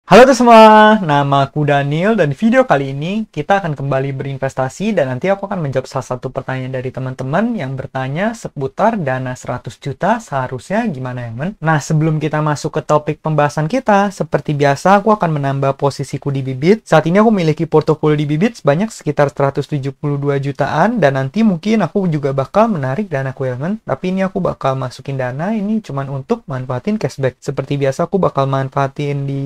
Halo teman semua, nama aku Daniel dan di video kali ini kita akan kembali berinvestasi dan nanti aku akan menjawab salah satu pertanyaan dari teman-teman yang bertanya seputar dana 100 juta seharusnya gimana ya men? Nah sebelum kita masuk ke topik pembahasan kita, seperti biasa aku akan menambah posisiku di Bibit. Saat ini aku memiliki portofolio di Bibit sebanyak sekitar 172 jutaan dan nanti mungkin aku juga bakal menarik danaku ya men. Tapi ini aku bakal masukin dana ini cuman untuk manfaatin cashback. Seperti biasa aku bakal manfaatin di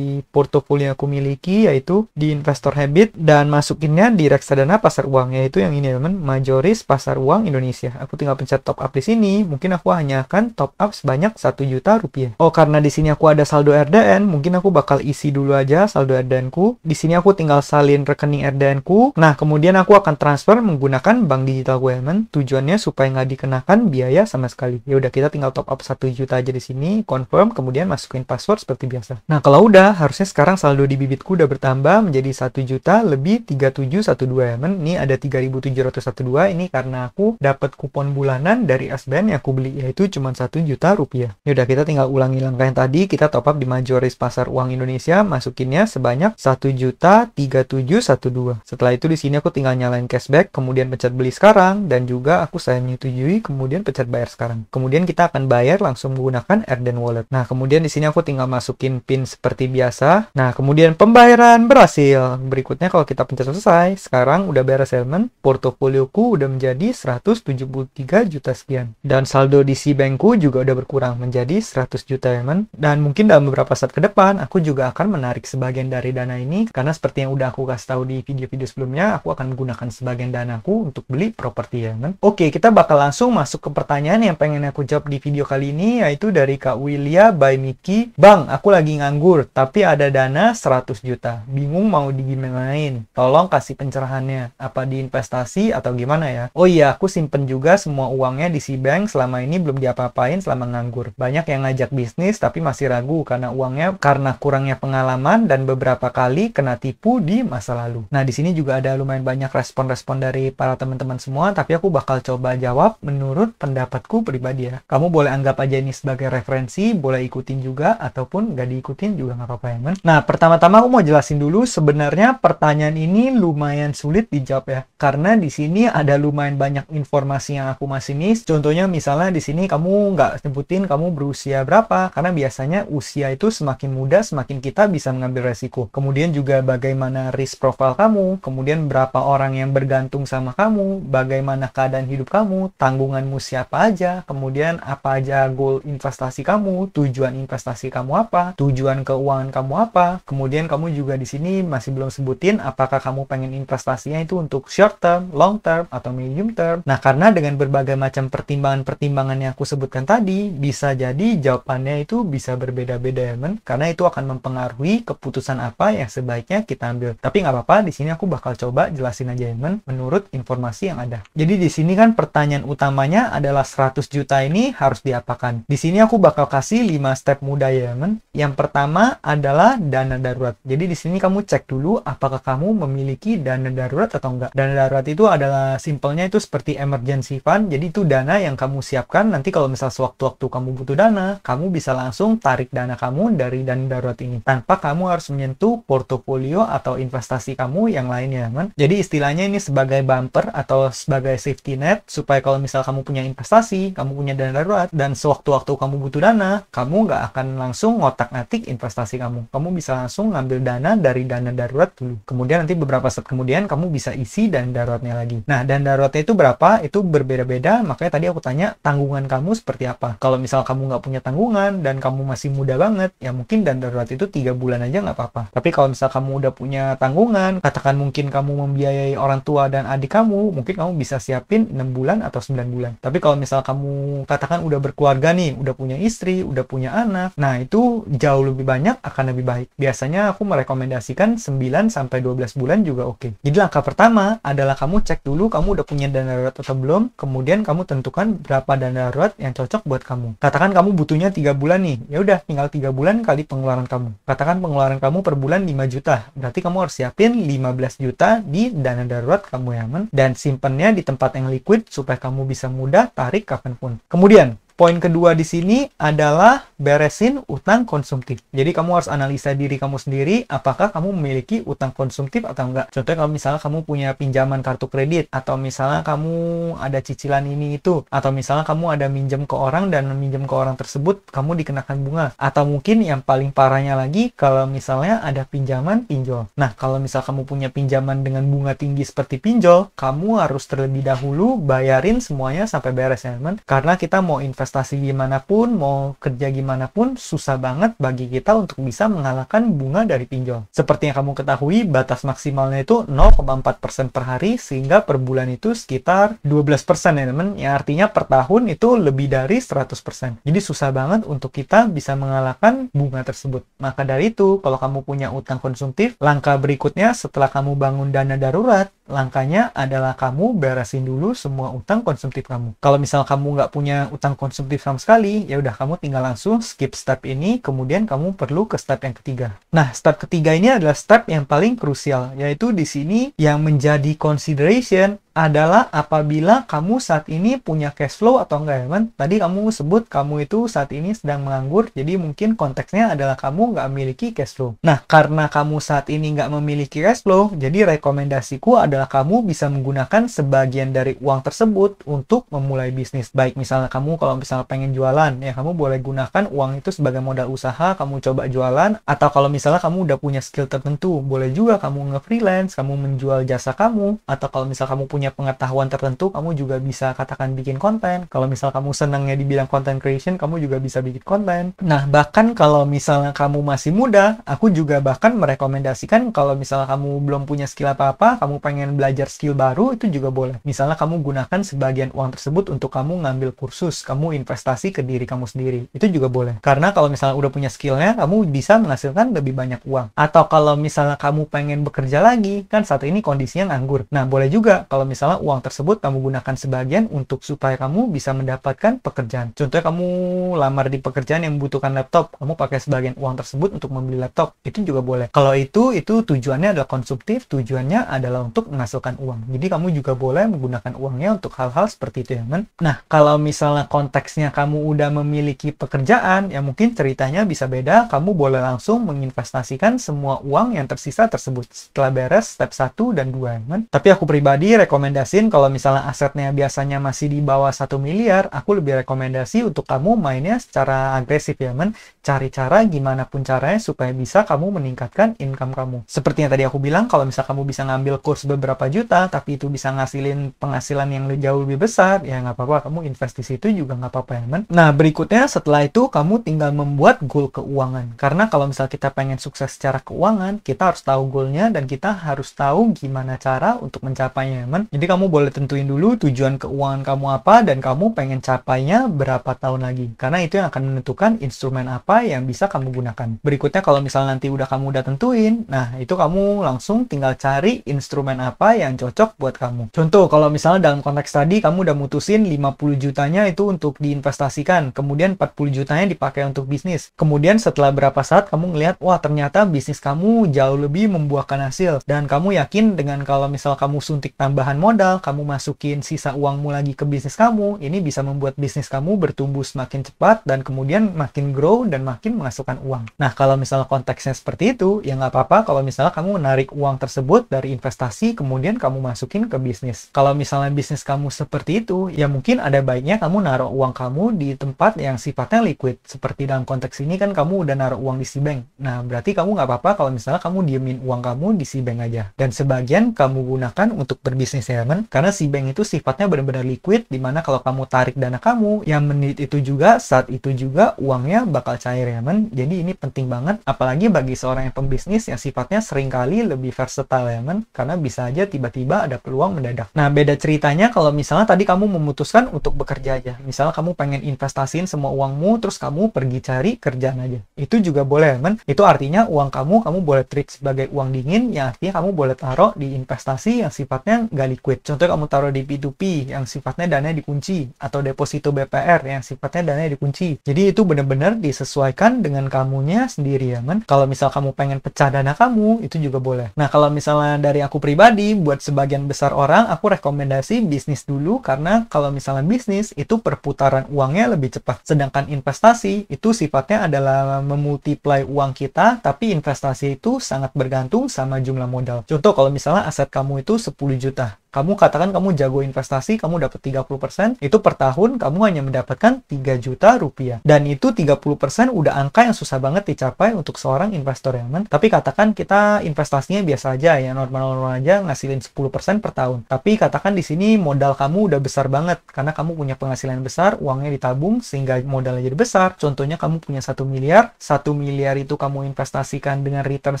portofolio yang aku miliki yaitu di Investor Habit dan masukinnya di reksadana pasar uang yaitu yang ini teman, Majoris Pasar Uang Indonesia. Aku tinggal pencet top up di sini, mungkin aku hanya akan top up sebanyak 1 juta rupiah. Oh, karena di sini aku ada saldo RDN, mungkin aku bakal isi dulu aja saldo RDN ku. Di sini aku tinggal salin rekening RDN ku. Nah, kemudian aku akan transfer menggunakan bank digital gue teman. Tujuannya supaya nggak dikenakan biaya sama sekali. Ya udah kita tinggal top up 1 juta aja di sini, confirm, kemudian masukin password seperti biasa. Nah, kalau udah harusnya sekarang saldo di Bibitku udah bertambah menjadi 1 juta lebih 3712 ya men. Ini ada 3712 ini karena aku dapat kupon bulanan dari SBN yang aku beli yaitu cuma 1 juta rupiah. Ya udah kita tinggal ulangi langkah yang tadi, kita top up di Majoris Pasar Uang Indonesia, masukinnya sebanyak 1 juta 3712. Setelah itu di sini aku tinggal nyalain cashback, kemudian pencet beli sekarang dan juga aku saya menyetujui, kemudian pencet bayar sekarang. Kemudian kita akan bayar langsung menggunakan RDN Wallet. Nah, kemudian di sini aku tinggal masukin PIN seperti biasa. Nah, kemudian pembayaran berhasil. Berikutnya kalau kita pencet selesai, sekarang udah beres elemen, portofolioku udah menjadi 173 juta sekian. Dan saldo di Cbankku juga udah berkurang menjadi 100 juta elemen. Dan mungkin dalam beberapa saat ke depan, aku juga akan menarik sebagian dari dana ini, karena seperti yang udah aku kasih tahu di video-video sebelumnya, aku akan menggunakan sebagian danaku untuk beli properti elemen. Oke, kita bakal langsung masuk ke pertanyaan yang pengen aku jawab di video kali ini, yaitu dari Kak Willia by Miki. Bang, aku lagi nganggur, tapi ada dana 100 juta. Bingung mau digimanain. Tolong kasih pencerahannya. Apa diinvestasi atau gimana ya? Oh iya, aku simpen juga semua uangnya di Cbank selama ini belum diapa-apain selama nganggur. Banyak yang ngajak bisnis tapi masih ragu karena uangnya karena kurangnya pengalaman dan beberapa kali kena tipu di masa lalu. Nah, di sini juga ada lumayan banyak respon-respon dari para teman-teman semua, tapi aku bakal coba jawab menurut pendapatku pribadi ya. Kamu boleh anggap aja ini sebagai referensi, boleh ikutin juga ataupun nggak diikutin juga nggak apa-apa ya, men. Nah, pertama-tama aku mau jelasin dulu sebenarnya pertanyaan ini lumayan sulit dijawab ya. Karena di sini ada lumayan banyak informasi yang aku masih miss. Contohnya misalnya di sini kamu nggak sebutin kamu berusia berapa. Karena biasanya usia itu semakin muda semakin kita bisa mengambil resiko. Kemudian juga bagaimana risk profile kamu. Kemudian berapa orang yang bergantung sama kamu. Bagaimana keadaan hidup kamu. Tanggunganmu siapa aja. Kemudian apa aja goal investasi kamu. Tujuan investasi kamu apa. Tujuan keuangan kamu apa. Kemudian kamu juga di sini masih belum sebutin apakah kamu pengen investasinya itu untuk short term, long term, atau medium term. Nah, karena dengan berbagai macam pertimbangan-pertimbangan yang aku sebutkan tadi, bisa jadi jawabannya itu bisa berbeda-beda ya, men. Karena itu akan mempengaruhi keputusan apa yang sebaiknya kita ambil. Tapi nggak apa-apa, di sini aku bakal coba jelasin aja ya, men, menurut informasi yang ada. Jadi di sini kan pertanyaan utamanya adalah 100 juta ini harus diapakan. Di sini aku bakal kasih 5 step mudah ya, men. Yang pertama adalah dana darurat. Jadi di sini kamu cek dulu apakah kamu memiliki dana darurat atau enggak. Dana darurat itu adalah simpelnya itu seperti emergency fund. Jadi itu dana yang kamu siapkan nanti kalau misal sewaktu-waktu kamu butuh dana, kamu bisa langsung tarik dana kamu dari dana darurat ini tanpa kamu harus menyentuh portofolio atau investasi kamu yang lainnya, kan? Jadi istilahnya ini sebagai bumper atau sebagai safety net supaya kalau misal kamu punya investasi, kamu punya dana darurat dan sewaktu-waktu kamu butuh dana, kamu nggak akan langsung ngotak-ngatik investasi kamu. Kamu bisa langsung ngambil dana dari dana darurat dulu. Kemudian nanti beberapa saat kemudian kamu bisa isi dana daruratnya lagi. Nah, dana daruratnya itu berapa? Itu berbeda-beda. Makanya tadi aku tanya tanggungan kamu seperti apa. Kalau misal kamu nggak punya tanggungan dan kamu masih muda banget, ya mungkin dana darurat itu 3 bulan aja nggak apa-apa. Tapi kalau misal kamu udah punya tanggungan, katakan mungkin kamu membiayai orang tua dan adik kamu, mungkin kamu bisa siapin 6 bulan atau 9 bulan. Tapi kalau misal kamu katakan udah berkeluarga nih, udah punya istri, udah punya anak, nah itu jauh lebih banyak akan lebih baik. Biasanya aku merekomendasikan 9 sampai 12 bulan juga oke. Jadi langkah pertama adalah kamu cek dulu kamu udah punya dana darurat atau belum, kemudian kamu tentukan berapa dana darurat yang cocok buat kamu. Katakan kamu butuhnya 3 bulan nih, ya udah tinggal 3 bulan kali pengeluaran kamu. Katakan pengeluaran kamu per bulan 5 juta, berarti kamu harus siapin 15 juta di dana darurat kamu ya, men. Dan simpennya di tempat yang liquid supaya kamu bisa mudah tarik kapanpun. Kemudian poin kedua di sini adalah beresin utang konsumtif. Jadi kamu harus analisa diri kamu sendiri, apakah kamu memiliki utang konsumtif atau enggak. Contohnya kalau misalnya kamu punya pinjaman kartu kredit, atau misalnya kamu ada cicilan ini itu, atau misalnya kamu ada minjem ke orang dan minjem ke orang tersebut kamu dikenakan bunga, atau mungkin yang paling parahnya lagi kalau misalnya ada pinjaman pinjol. Nah, kalau misal kamu punya pinjaman dengan bunga tinggi seperti pinjol, kamu harus terlebih dahulu bayarin semuanya sampai beres ya teman. Karena kita mau investasi gimana pun, mau kerja gimana pun, susah banget bagi kita untuk bisa mengalahkan bunga dari pinjol. Seperti yang kamu ketahui, batas maksimalnya itu 0,4% per hari, sehingga per bulan itu sekitar 12% ya teman. Yang artinya per tahun itu lebih dari 100%. Jadi susah banget untuk kita bisa mengalahkan bunga tersebut. Maka dari itu, kalau kamu punya utang konsumtif, langkah berikutnya setelah kamu bangun dana darurat, langkahnya adalah kamu beresin dulu semua utang konsumtif kamu. Kalau misal kamu nggak punya utang konsumtif sama sekali, ya udah kamu tinggal langsung skip step ini, kemudian kamu perlu ke step yang ketiga. Nah, step ketiga ini adalah step yang paling krusial, yaitu di sini yang menjadi consideration adalah apabila kamu saat ini punya cash flow atau enggak ya teman. Tadi kamu sebut kamu itu saat ini sedang menganggur, jadi mungkin konteksnya adalah kamu nggak memiliki cash flow. Nah, karena kamu saat ini nggak memiliki cash flow, jadi rekomendasiku adalah kamu bisa menggunakan sebagian dari uang tersebut untuk memulai bisnis. Baik misalnya kamu kalau misalnya pengen jualan, ya kamu boleh gunakan uang itu sebagai modal usaha, kamu coba jualan, atau kalau misalnya kamu udah punya skill tertentu, boleh juga kamu nge-freelance, kamu menjual jasa kamu, atau kalau misalnya kamu punya pengetahuan tertentu, kamu juga bisa katakan bikin konten. Kalau misal kamu senangnya di bidang content creation, kamu juga bisa bikin konten. Nah, bahkan kalau misalnya kamu masih muda, aku juga bahkan merekomendasikan kalau misalnya kamu belum punya skill apa-apa, kamu pengen belajar skill baru, itu juga boleh. Misalnya kamu gunakan sebagian uang tersebut untuk kamu ngambil kursus, kamu investasi ke diri kamu sendiri. Itu juga boleh. Karena kalau misalnya udah punya skillnya, kamu bisa menghasilkan lebih banyak uang. Atau kalau misalnya kamu pengen bekerja lagi, kan saat ini kondisinya nganggur. Nah, boleh juga kalau misalnya uang tersebut kamu gunakan sebagian untuk supaya kamu bisa mendapatkan pekerjaan. Contohnya kamu lamar di pekerjaan yang membutuhkan laptop, kamu pakai sebagian uang tersebut untuk membeli laptop. Itu juga boleh. Kalau itu tujuannya adalah konsumtif, tujuannya adalah untuk menghasilkan uang. Jadi kamu juga boleh menggunakan uangnya untuk hal-hal seperti itu ya, teman. Nah, kalau misalnya konteksnya kamu udah memiliki pekerjaan, ya mungkin ceritanya bisa beda. Kamu boleh langsung menginvestasikan semua uang yang tersisa tersebut setelah beres step 1 dan 2, teman. Tapi aku pribadi rekomendasiin kalau misalnya asetnya biasanya masih di bawah 1 miliar, aku lebih rekomendasi untuk kamu mainnya secara agresif ya, teman. Cari cara gimana pun caranya supaya bisa kamu meningkatkan income kamu. Seperti yang tadi aku bilang, kalau misal kamu bisa ngambil kurs beberapa juta, tapi itu bisa ngasilin penghasilan yang jauh lebih besar, ya nggak apa-apa, kamu invest di situ juga nggak apa-apa ya, teman. Nah, berikutnya setelah itu kamu tinggal membuat goal keuangan. Karena kalau misal kita pengen sukses secara keuangan, kita harus tahu goalnya dan kita harus tahu gimana cara untuk mencapainya, teman. Jadi kamu boleh tentuin dulu tujuan keuangan kamu apa dan kamu pengen capainya berapa tahun lagi. Karena itu yang akan menentukan instrumen apa yang bisa kamu gunakan. Berikutnya kalau misalnya nanti kamu udah tentuin, nah itu kamu langsung tinggal cari instrumen apa yang cocok buat kamu. Contoh, kalau misalnya dalam konteks tadi kamu udah mutusin 50 jutanya itu untuk diinvestasikan, kemudian 40 jutanya dipakai untuk bisnis. Kemudian setelah berapa saat kamu ngelihat, wah ternyata bisnis kamu jauh lebih membuahkan hasil. Dan kamu yakin dengan kalau misal kamu suntik tambahan modal, kamu masukin sisa uangmu lagi ke bisnis kamu, ini bisa membuat bisnis kamu bertumbuh semakin cepat dan kemudian makin grow dan makin menghasilkan uang. Nah, kalau misalnya konteksnya seperti itu, ya nggak apa-apa kalau misalnya kamu menarik uang tersebut dari investasi, kemudian kamu masukin ke bisnis. Kalau misalnya bisnis kamu seperti itu, ya mungkin ada baiknya kamu naruh uang kamu di tempat yang sifatnya liquid. Seperti dalam konteks ini kan kamu udah naruh uang di Cbank. Nah, berarti kamu nggak apa-apa kalau misalnya kamu diemin uang kamu di Cbank aja. Dan sebagian kamu gunakan untuk berbisnis ya, teman. Karena Cbank itu sifatnya benar-benar liquid, dimana kalau kamu tarik dana kamu, yang menit itu juga, saat itu juga uangnya bakal cair ya, teman. Jadi ini penting banget, apalagi bagi seorang yang pembisnis yang sifatnya seringkali lebih versatile ya, teman. Karena bisa aja tiba-tiba ada peluang mendadak. Nah, beda ceritanya kalau misalnya tadi kamu memutuskan untuk bekerja aja. Misalnya kamu pengen investasiin semua uangmu, terus kamu pergi cari kerjaan aja. Itu juga boleh, teman. Itu artinya uang kamu boleh treat sebagai uang dingin, yang artinya kamu boleh taruh di investasi yang sifatnya nggak liquid. Contohnya kamu taruh di P2P yang sifatnya dananya dikunci, atau deposito BPR yang sifatnya dananya dikunci. Jadi itu benar-benar disesuaikan dengan kamunya sendiri ya men. Kalau misal kamu pengen pecah dana kamu, itu juga boleh. Nah kalau misalnya dari aku pribadi, buat sebagian besar orang, aku rekomendasi bisnis dulu, karena kalau misalnya bisnis, itu perputaran uangnya lebih cepat. Sedangkan investasi, itu sifatnya adalah memultiply uang kita, tapi investasi itu sangat bergantung sama jumlah modal. Contoh kalau misalnya aset kamu itu 10 juta. Kamu katakan kamu jago investasi, kamu dapat 30%, itu per tahun kamu hanya mendapatkan 3 juta rupiah. Dan itu 30% udah angka yang susah banget dicapai untuk seorang investor ya men. Tapi katakan kita investasinya biasa aja ya, normal-normal aja, ngasilin 10% per tahun. Tapi katakan di sini modal kamu udah besar banget, karena kamu punya penghasilan besar, uangnya ditabung sehingga modalnya jadi besar. Contohnya kamu punya 1 miliar, 1 miliar itu kamu investasikan dengan return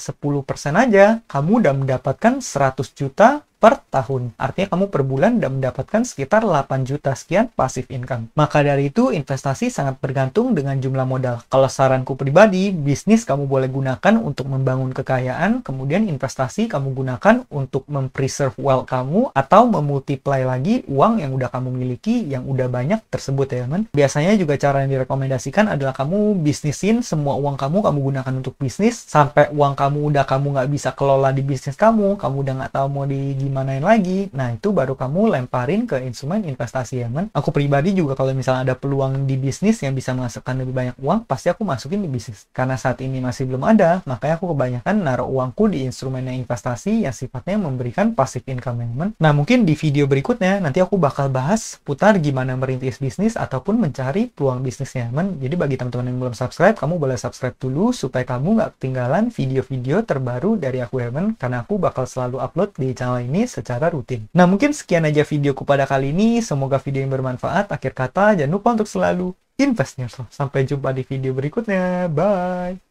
10% aja, kamu udah mendapatkan 100 juta per tahun. Artinya kamu per bulan udah mendapatkan sekitar 8 juta sekian passive income. Maka dari itu investasi sangat bergantung dengan jumlah modal. Kalau saranku pribadi, bisnis kamu boleh gunakan untuk membangun kekayaan, kemudian investasi kamu gunakan untuk mempreserve wealth kamu atau memultiply lagi uang yang udah kamu miliki yang udah banyak tersebut ya men. Biasanya juga cara yang direkomendasikan adalah kamu bisnisin semua uang kamu gunakan untuk bisnis sampai uang kamu nggak bisa kelola di bisnis kamu udah nggak tahu mau gimanain lagi. Nah, itu baru kamu lemparin ke instrumen investasi ya, men. Aku pribadi juga kalau misalnya ada peluang di bisnis yang bisa menghasilkan lebih banyak uang, pasti aku masukin di bisnis. Karena saat ini masih belum ada, makanya aku kebanyakan naruh uangku di instrumen investasi yang sifatnya memberikan passive income ya, men. Nah, mungkin di video berikutnya nanti aku bakal bahas putar gimana merintis bisnis ataupun mencari peluang bisnisnya, men. Jadi bagi teman-teman yang belum subscribe, kamu boleh subscribe dulu supaya kamu nggak ketinggalan video-video terbaru dari aku ya, men. Karena aku bakal selalu upload di channel ini secara rutin. Nah, mungkin sekian aja videoku pada kali ini. Semoga video yang bermanfaat. Akhir kata, jangan lupa untuk selalu invest in yourself. Sampai jumpa di video berikutnya. Bye!